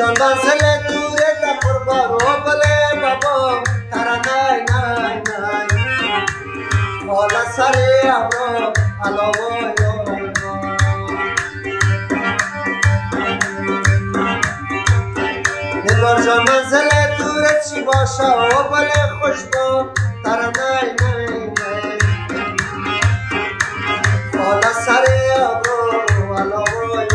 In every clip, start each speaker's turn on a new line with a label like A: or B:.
A: جان منزل دوره تپر بارو بله بابا ترا نای نای نای حالا سر ابرو علاوه دلبر جان منزل دوره چی باشه و بله خوش با ترا نای نای نای حالا سر ابرو علاوه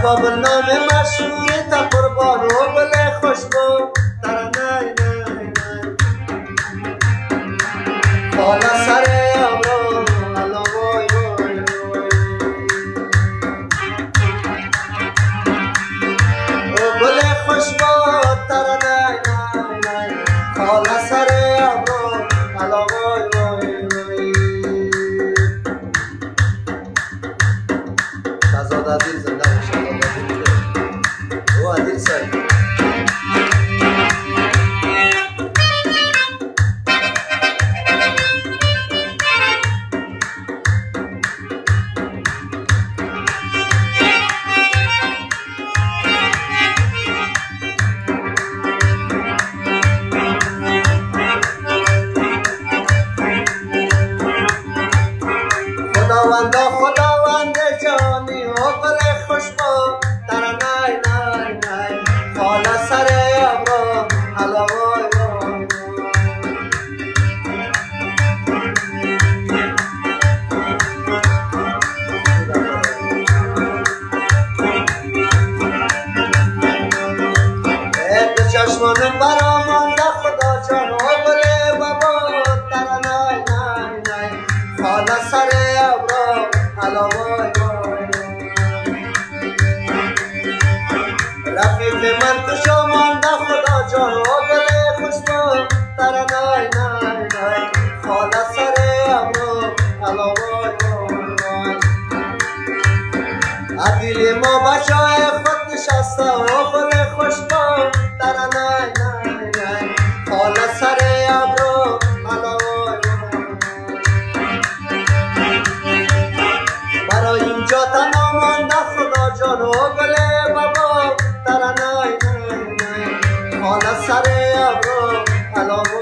A: بابا نام مشهور تا قربان و بله خوش با ترا نای نای نای حالا سر ابرو علاوه و بله خوش با ترا نای نای نای حالا سر ابرو علاوه شهزاده عدیل زنده باشه او عدیل سایی خداوند جانی و بله خوش با ترا نای نای نای حالا سر ابرو علاوه به چشمانم برامانده خدا جان و بله بابا ترا نای نای نای حالا سر ابرو علاوه رفیق من کشا مانده خدا جان و بله خوش با ترا نای نای نای حالا سر ابرو علاوه عدیل ما بچه خود نشسته و بله خوش با ترا نای نای نای حالا سر ابرو علاوه برای اینجا تنها مانده خدا جان و بله بابا ترا نای نای نای حالا سر ابرو علاوه